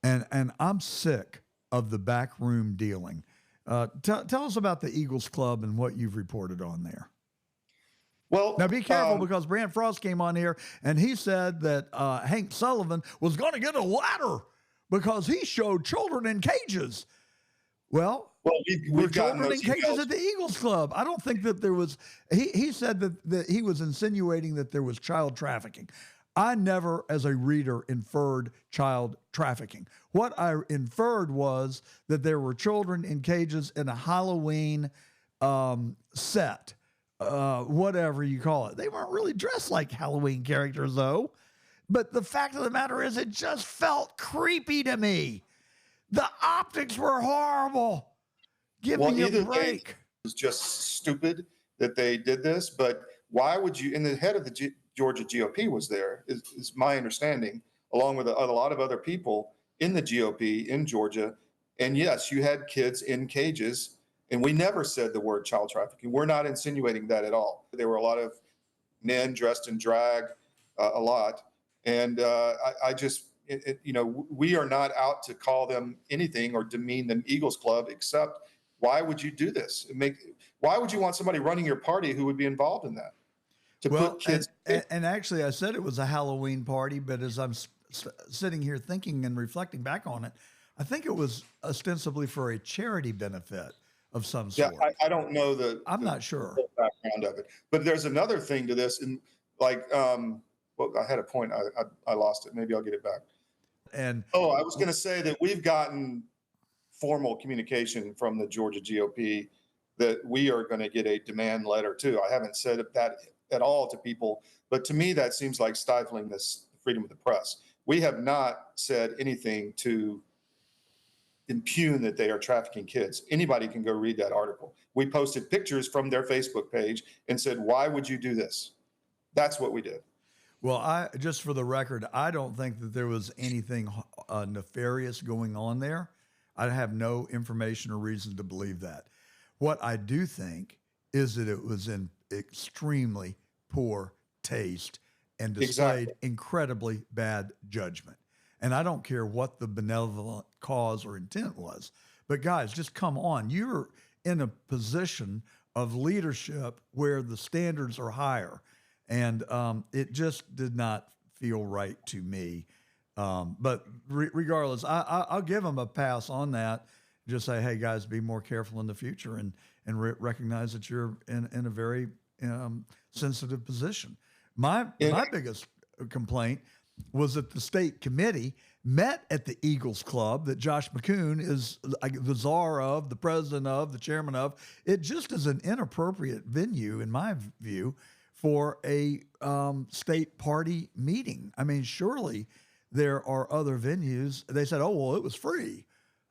And I'm sick of the backroom dealing. Tell us about the Eagles Club and what you've reported on there. Well, now be careful, because Brant Frost came on here and he said that Hank Sullivan was going to get a ladder because he showed children in cages. Well, we've children in cages at the Eagles Club. I don't think that there was. He said that he was insinuating that there was child trafficking. I never, as a reader, inferred child trafficking. What I inferred was that there were children in cages in a Halloween set, whatever you call it. They weren't really dressed like Halloween characters, though. But the fact of the matter is, it just felt creepy to me. The optics were horrible. Give me a break. It was just stupid that they did this, but why would you, and the head of the Georgia GOP was there, is my understanding, along with a lot of other people in the GOP in Georgia. And yes, you had kids in cages, and we never said the word child trafficking. We're not insinuating that at all. There were a lot of men dressed in drag, a lot. And we are not out to call them anything or demean the Eagles Club, except why would you do this? Why would you want somebody running your party who would be involved in that? Put kids. And actually, I said it was a Halloween party, but as I'm sitting here thinking and reflecting back on it, I think it was ostensibly for a charity benefit of some sort. Yeah, I don't know I'm not sure. Background of it, but there's another thing to this, and I had a point. I lost it. Maybe I'll get it back. I was going to say that we've gotten formal communication from the Georgia GOP that we are going to get a demand letter too. I haven't said that at all to people, but to me that seems like stifling this freedom of the press. We have not said anything to impugn that they are trafficking kids. Anybody can go read that article. We posted pictures from their Facebook page and said, why would you do this? That's what we did. Well, just for the record, I don't think that there was anything nefarious going on there. I have no information or reason to believe that. What I do think is that it was in extremely poor taste and displayed incredibly bad judgment. And I don't care what the benevolent cause or intent was. But guys, just come on. You're in a position of leadership where the standards are higher. And it just did not feel right to me. But regardless, I'll give them a pass on that. just say, hey guys, be more careful in the future, and recognize that you're in a very sensitive position. My biggest complaint was that the state committee met at the Eagles Club that Josh McCoon is the czar of, the president of, the chairman of. It just is an inappropriate venue, in my view, for a state party meeting. I mean, surely there are other venues. They said, oh, well, it was free.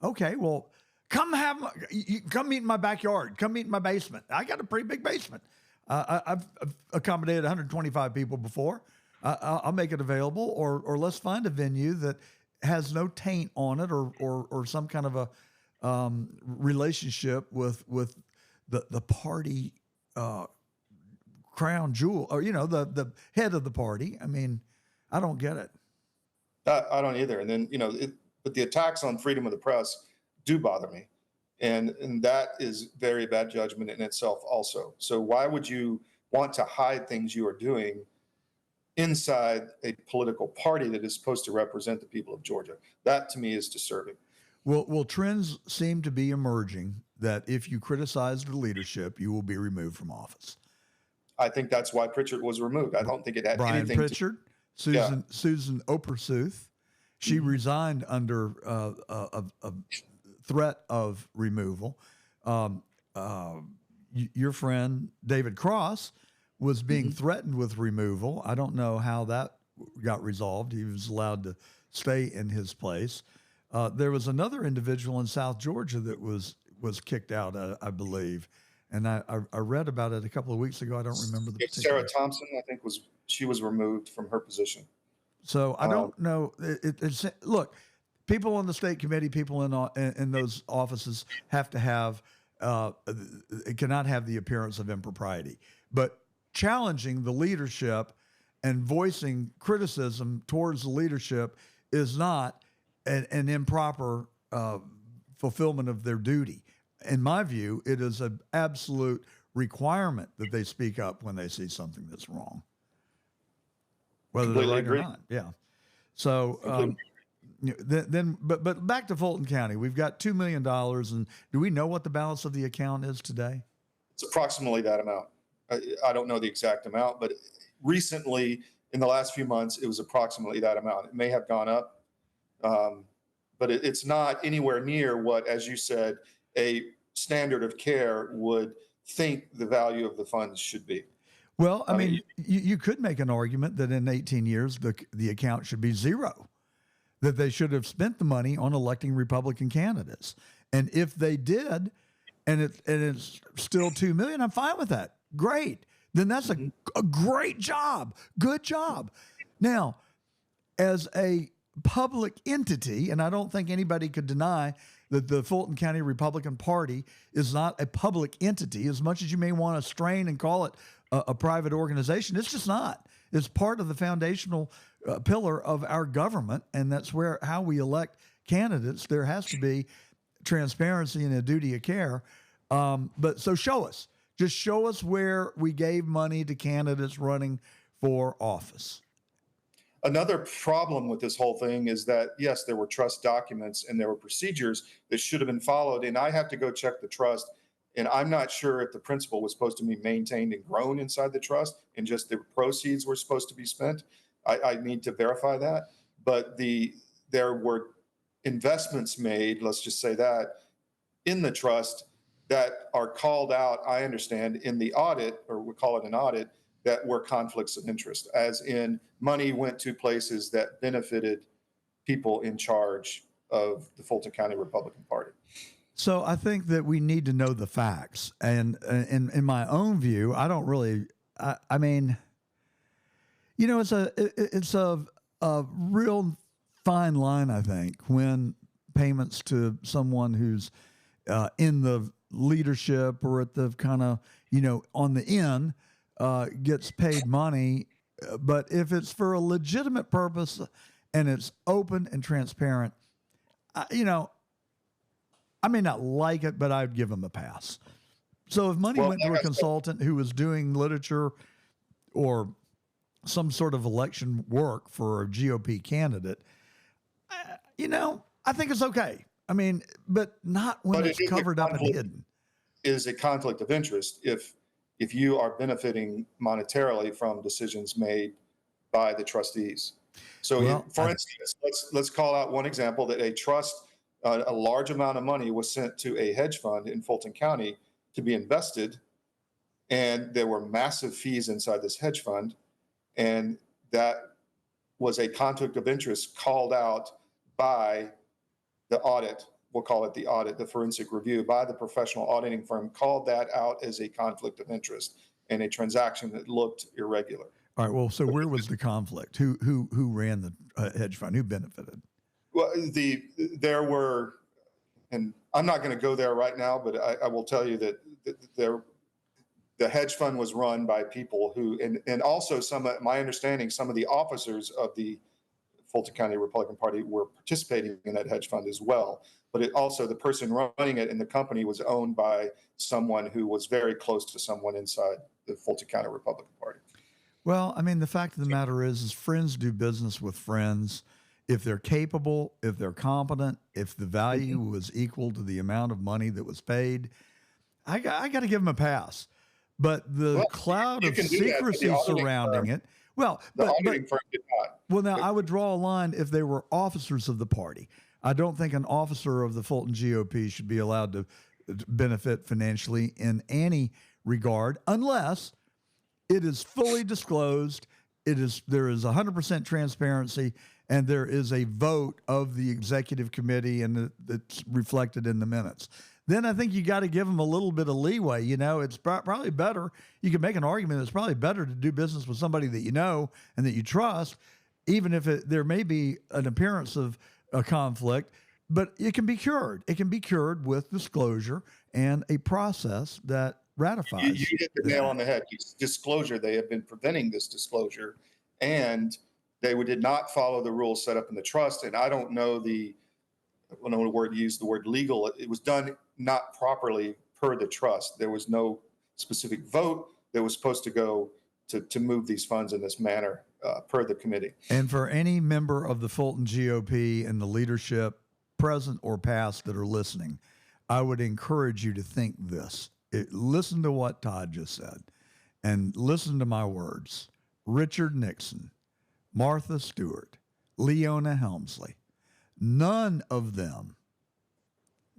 Okay, well, come meet in my backyard. Come meet in my basement. I got a pretty big basement. I've accommodated 125 people before. I'll make it available, or let's find a venue that has no taint on it, or some kind of a relationship with the party crown jewel, or the head of the party. I mean, I don't get it. I don't either. And then but the attacks on freedom of the press do bother me, and that is very bad judgment in itself also. So why would you want to hide things you are doing inside a political party that is supposed to represent the people of Georgia? That to me is disturbing. Well, trends seem to be emerging that if you criticize the leadership, you will be removed from office. I think that's why Pritchard was removed. I don't think it had Brian anything Pritchard, Susan Opersuth, she resigned under a threat of removal. Your friend David Cross was being threatened with removal. I don't know how that got resolved. He was allowed to stay in his place. There was another individual in South Georgia that was kicked out, I believe. And I read about it a couple of weeks ago. I don't remember the particular. Sarah Thompson, I think she was removed from her position. So I don't know. It's look, people on the state committee, people in those offices have to have it cannot have the appearance of impropriety. But challenging the leadership and voicing criticism towards the leadership is not an improper fulfillment of their duty. In my view, it is an absolute requirement that they speak up when they see something that's wrong, whether they're right or not. Yeah. So but back to Fulton County, we've got $2 million, and do we know what the balance of the account is today? It's approximately that amount. I don't know the exact amount, but recently, in the last few months, it was approximately that amount. It may have gone up, but it's not anywhere near what, as you said, a standard of care would think the value of the funds should be. Well, I mean, you could make an argument that in 18 years, the account should be zero, that they should have spent the money on electing Republican candidates. And if they did, and it's still $2 million, I'm fine with that. Great. Then that's a great job. Good job. Now, as a public entity, and I don't think anybody could deny that the Fulton County Republican Party is not a public entity, as much as you may want to strain and call it a private organization. It's just not. It's part of the foundational pillar of our government, and that's how we elect candidates. There has to be transparency and a duty of care. But so just show us where we gave money to candidates running for office. Another problem with this whole thing is that, yes, there were trust documents and there were procedures that should have been followed. And I have to go check the trust. And I'm not sure if the principal was supposed to be maintained and grown inside the trust and just the proceeds were supposed to be spent. I need to verify that. But there were investments made, let's just say that, in the trust that are called out, I understand, in the audit, or we call it an audit, that were conflicts of interest, as in money went to places that benefited people in charge of the Fulton County Republican Party. So I think that we need to know the facts. And in my own view, I don't really, I mean, it's a real fine line, I think, when payments to someone who's in the leadership or at the kind of, on the end, gets paid money. But if it's for a legitimate purpose and it's open and transparent, I may not like it, but I'd give them a pass. So if money went to a consultant who was doing literature or some sort of election work for a GOP candidate, I think it's okay. I mean, but not when But it's it is a covered up and conflict. hidden. Is a conflict of interest if you are benefiting monetarily from decisions made by the trustees. So, Well, for instance, let's call out one example that a trust, a large amount of money was sent to a hedge fund in Fulton County to be invested, and there were massive fees inside this hedge fund, and that was a conflict of interest called out by the audit. We'll call it the audit, the forensic review by the professional auditing firm called that out as a conflict of interest in a transaction that looked irregular. All right. Well, so where was the conflict? Who ran the hedge fund? Who benefited? Well, there were, and I'm not going to go there right now, but I will tell you that the hedge fund was run by people who, and also my understanding, some of the officers of the Fulton County Republican Party were participating in that hedge fund as well. But also the person running it in the company was owned by someone who was very close to someone inside the Fulton County Republican Party. Well, I mean, the fact of the matter is friends do business with friends. If they're capable, if they're competent, if the value was equal to the amount of money that was paid, I got to give them a pass. But the cloud of secrecy surrounding it. Well, the auditing firm did not. Well, now I would draw a line if they were officers of the party. I don't think an officer of the Fulton GOP should be allowed to benefit financially in any regard unless it is fully disclosed. There is 100% transparency, and there is a vote of the executive committee, and it's reflected in the minutes. Then I think you got to give them a little bit of leeway. You know, it's probably better. You can make an argument. It's probably better to do business with somebody that you know and that you trust, even if there may be an appearance of a conflict, but it can be cured. It can be cured with disclosure and a process that ratifies. You hit the nail on the head. Disclosure. They have been preventing this disclosure, and they did not follow the rules set up in the trust. And I don't know the word used, the word legal. It was done not properly per the trust. There was no specific vote that was supposed to go to move these funds in this manner per the committee. And for any member of the Fulton GOP and the leadership, present or past, that are listening, I would encourage you to think this. Listen to what Todd just said and listen to my words. Richard Nixon, Martha Stewart, Leona Helmsley, none of them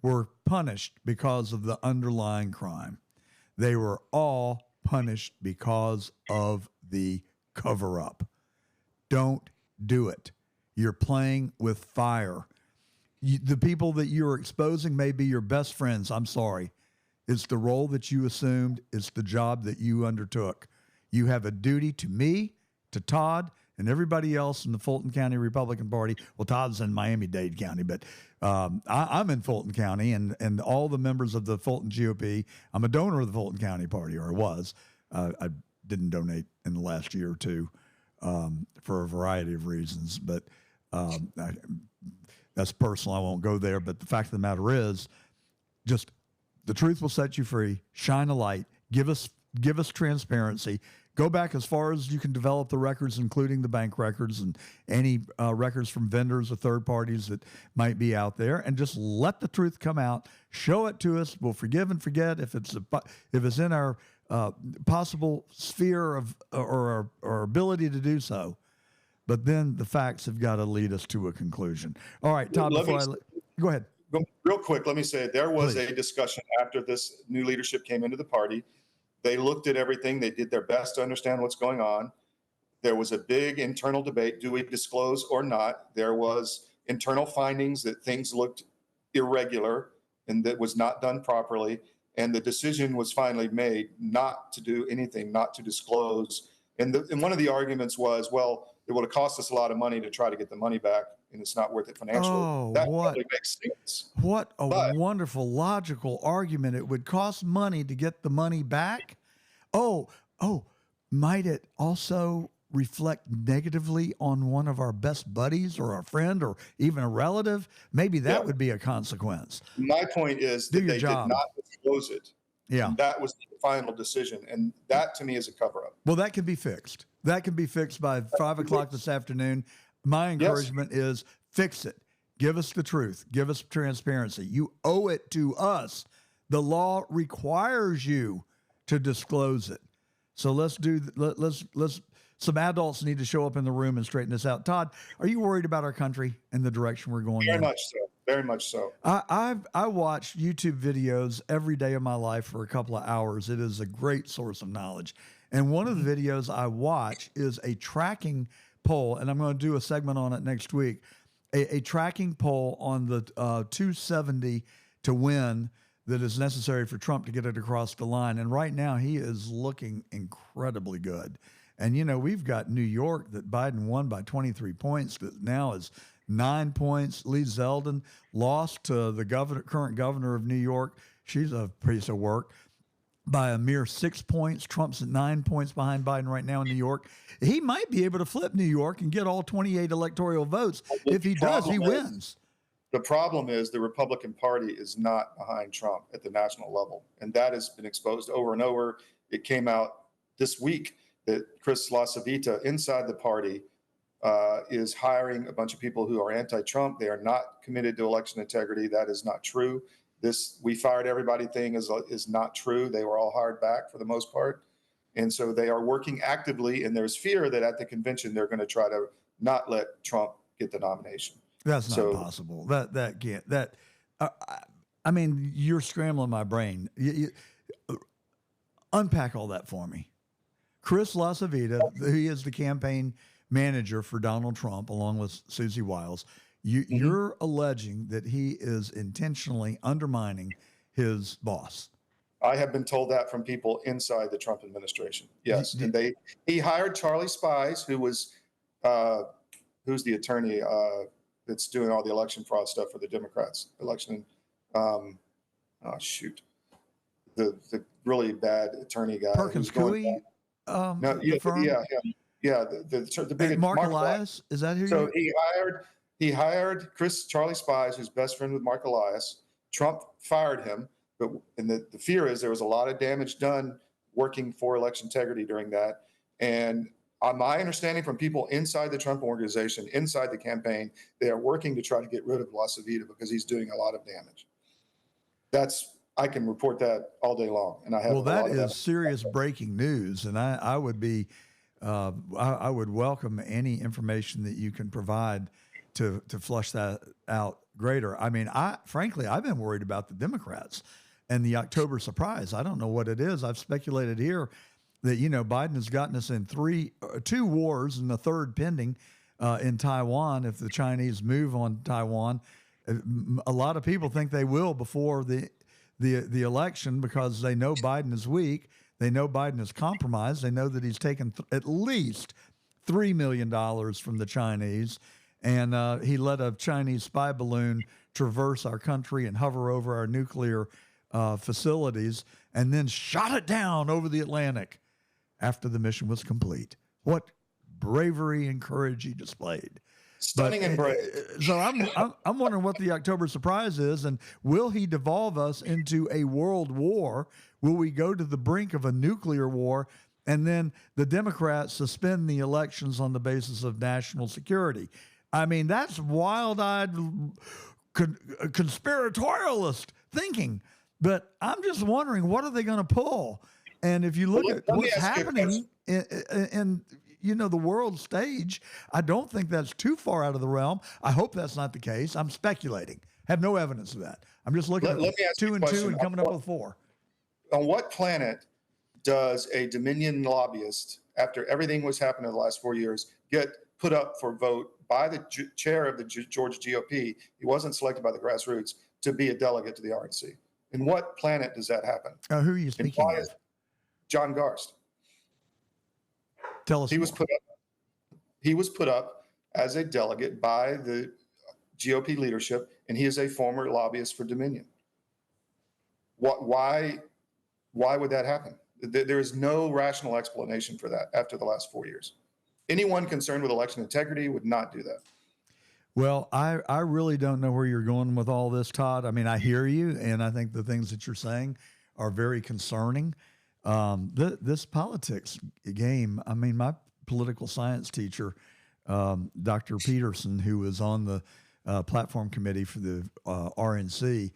were punished because of the underlying crime. They were all punished because of the cover-up. Don't do it. You're playing with fire. The people that you're exposing may be your best friends. I'm sorry. It's the role that you assumed. It's the job that you undertook. You have a duty to me, to Todd, and everybody else in the Fulton County Republican Party. Well, Todd's in Miami-Dade County, but I'm in Fulton County, and all the members of the Fulton GOP. I'm a donor of the Fulton County Party, or I was. I didn't donate in the last year or two for a variety of reasons, but that's personal. I won't go there. But the fact of the matter is, just the truth will set you free. Shine a light. Give us transparency. Go back as far as you can develop the records, including the bank records and any records from vendors or third parties that might be out there, and just let the truth come out. Show it to us. We'll forgive and forget if it's in our possible sphere of or our ability to do so. But then the facts have got to lead us to a conclusion. All right, Todd. Go ahead. Real quick, let me say there was a discussion after this new leadership came into the party. They looked at everything. They did their best to understand what's going on. There was a big internal debate. Do we disclose or not? There was internal findings that things looked irregular and that was not done properly. And the decision was finally made not to do anything, not to disclose. And one of the arguments was, well, it would have cost us a lot of money to try to get the money back, and it's not worth it financially. Oh, that really makes sense. What a wonderful, logical argument. It would cost money to get the money back. Oh, might it also reflect negatively on one of our best buddies or a friend or even a relative? Maybe that would be a consequence. My point is that they did not disclose it. Yeah. And that was the final decision. And that to me is a cover-up. Well, that can be fixed. That can be fixed by 5 o'clock this afternoon. My encouragement is fix it. Give us the truth. Give us transparency. You owe it to us. The law requires you to disclose it. So let's some adults need to show up in the room and straighten this out. Todd, are you worried about our country and the direction we're going Very in? much so. Very much so. I watch YouTube videos every day of my life for a couple of hours. It is a great source of knowledge. And one of the videos I watch is a tracking poll, and I'm going to do a segment on it next week. A tracking poll on the 270 to win that is necessary for Trump to get it across the line. And right now he is looking incredibly good. And, you know, we've got New York that Biden won by 23 points that now is 9 points. Lee Zeldin lost to the current governor of New York. She's a piece of work by a mere 6 points. Trump's at 9 points behind Biden right now in New York. He might be able to flip New York and get all 28 electoral votes. If he does, he wins. The problem is the Republican Party is not behind Trump at the national level. And that has been exposed over and over. It came out this week that Chris LaCivita inside the party is hiring a bunch of people who are anti-Trump. They are not committed to election integrity. That is not true. This "we fired everybody" thing is not true. They were all hired back for the most part. And so they are working actively, and there's fear that at the convention they're going to try to not let Trump get the nomination. That's not possible. That can't. I mean, you're scrambling my brain. Unpack all that for me. Chris LaCivita, he is the campaign manager for Donald Trump, along with Susie Wiles. You're alleging that he is intentionally undermining his boss. I have been told that from people inside the Trump administration. Yes, and he hired Charlie Spies, who was who's the attorney that's doing all the election fraud stuff for the Democrats. The really bad attorney guy. Perkins Coie. The big Mark Elias. Is that who? So he hired Charlie Spies, who's best friend with Mark Elias. Trump fired him, and the fear is there was a lot of damage done working for election integrity during that. And my understanding from people inside the Trump organization, inside the campaign, they are working to try to get rid of LaCivita because he's doing a lot of damage. I can report that all day long, and I have. Well, that is serious breaking news, and I would be, I would welcome any information that you can provide to flush that out greater. I mean, frankly, I've been worried about the Democrats and the October surprise. I don't know what it is. I've speculated here that, you know, Biden has gotten us in two wars and the third pending in Taiwan. If the Chinese move on Taiwan, a lot of people think they will before the election because they know Biden is weak. They know Biden is compromised. They know that he's taken at least $3 million from the Chinese. And he let a Chinese spy balloon traverse our country and hover over our nuclear facilities and then shot it down over the Atlantic after the mission was complete. What bravery and courage he displayed. Stunning and brave. So I'm wondering what the October surprise is, and will he devolve us into a world war? Will we go to the brink of a nuclear war, and then the Democrats suspend the elections on the basis of national security? I mean, that's wild-eyed conspiratorialist thinking. But I'm just wondering, what are they going to pull? And if you look at what's happening in you know, the world stage, I don't think that's too far out of the realm. I hope that's not the case. I'm speculating. Have no evidence of that. I'm just looking at 2 and 2 and coming up with 4. On what planet does a Dominion lobbyist, after everything was happening in the last 4 years, get put up for vote by the chair of the Georgia GOP? He wasn't selected by the grassroots to be a delegate to the RNC. In what planet does that happen? Who are you speaking of? John Garst. Tell us. He was put up as a delegate by the GOP leadership, and he is a former lobbyist for Dominion. Why would that happen? There is no rational explanation for that after the last 4 years. Anyone concerned with election integrity would not do that. Well, I really don't know where you're going with all this, Todd. I mean, I hear you, and I think the things that you're saying are very concerning. This politics game, I mean, my political science teacher, Dr. Peterson, who was on the platform committee for the RNC,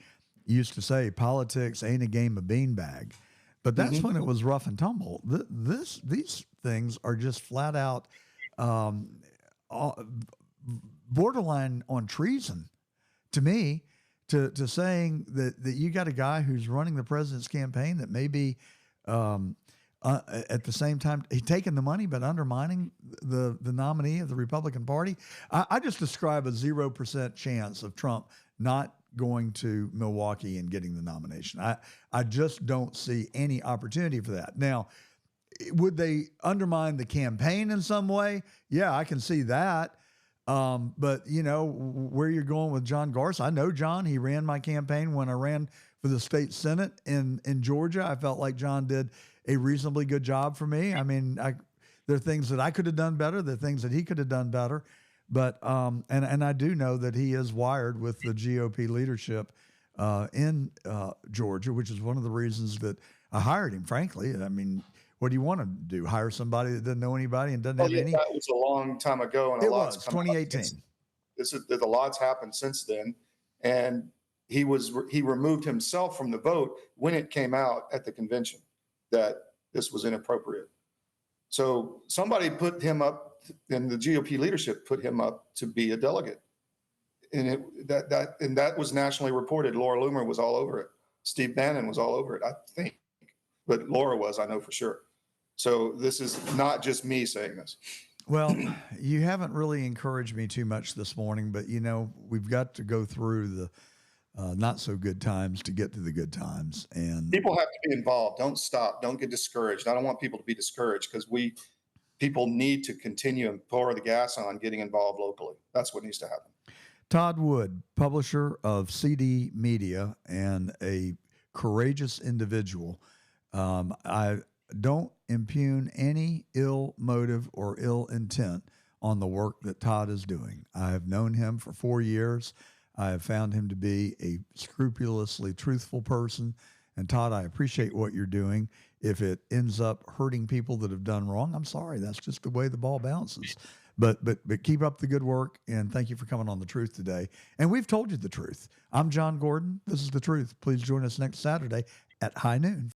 used to say politics ain't a game of beanbag. But that's when it was rough and tumble. These things are just flat out borderline on treason to me, to saying that you got a guy who's running the president's campaign that may be at the same time he's taking the money but undermining the nominee of the Republican Party. I just describe a 0% chance of Trump not going to Milwaukee and getting the nomination. I just don't see any opportunity for that. Now, would they undermine the campaign in some way? Yeah, I can see that. But you know where you're going with John Garce. I know John. He ran my campaign when I ran for the state senate in Georgia. I felt like John did a reasonably good job for me. I mean, there are things that I could have done better. There are things that he could have done better. But and I do know that he is wired with the GOP leadership in Georgia, which is one of the reasons that I hired him. Frankly, I mean, what do you want to do? Hire somebody that doesn't know anybody and doesn't have any? That was a long time ago, and it was 2018. A lot's happened since then, and he removed himself from the vote when it came out at the convention that this was inappropriate. So somebody put him up, and the GOP leadership put him up to be a delegate, and that was nationally reported. Laura Loomer was all over it. Steve Bannon was all over it, I think, but Laura was, I know for sure. So this is not just me saying this. Well, you haven't really encouraged me too much this morning, but you know, we've got to go through the not so good times to get to the good times. And people have to be involved. Don't stop. Don't get discouraged. I don't want people to be discouraged because people need to continue and pour the gas on getting involved locally. That's what needs to happen. Todd Wood, publisher of CD Media and a courageous individual. I don't impugn any ill motive or ill intent on the work that Todd is doing. I have known him for 4 years. I have found him to be a scrupulously truthful person. And Todd, I appreciate what you're doing. If it ends up hurting people that have done wrong, I'm sorry. That's just the way the ball bounces. But keep up the good work, and thank you for coming on The Truth today. And we've told you the truth. I'm John Gordon. This is The Truth. Please join us next Saturday at high noon.